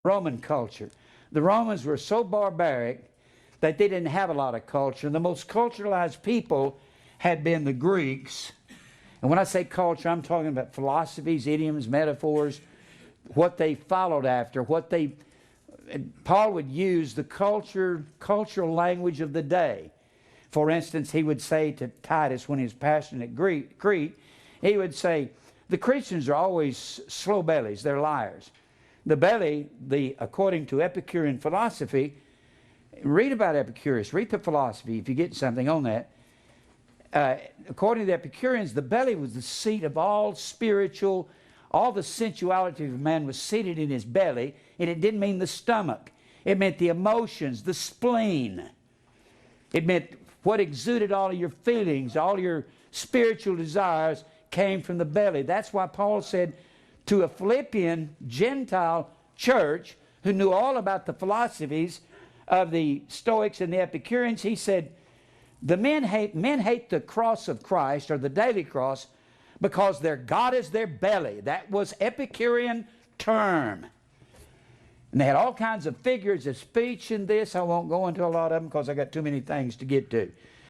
Roman culture. The Romans were so barbaric that they didn't have a lot of culture. The most culturalized people had been the Greeks. And when I say culture, I'm talking about philosophies, idioms, metaphors, what they followed after, Paul would use the cultural language of the day. For instance, he would say to Titus when he was pastoring at Crete, he would say, the Christians are always slow bellies, they're liars. The belly, according to Epicurean philosophy, read about Epicurus, read the philosophy if you get something on that. According to the Epicureans, the belly was the seat of all the sensuality of man was seated in his belly, and it didn't mean the stomach. It meant the emotions, the spleen. It meant what exuded all of your feelings, all your spiritual desires came from the belly. That's why Paul said to a Philippian Gentile church who knew all about the philosophies of the Stoics and the Epicureans, he said, men hate the cross of Christ, or the daily cross, because their God is their belly. That was Epicurean term. And they had all kinds of figures of speech in this. I won't go into a lot of them because I got too many things to get to.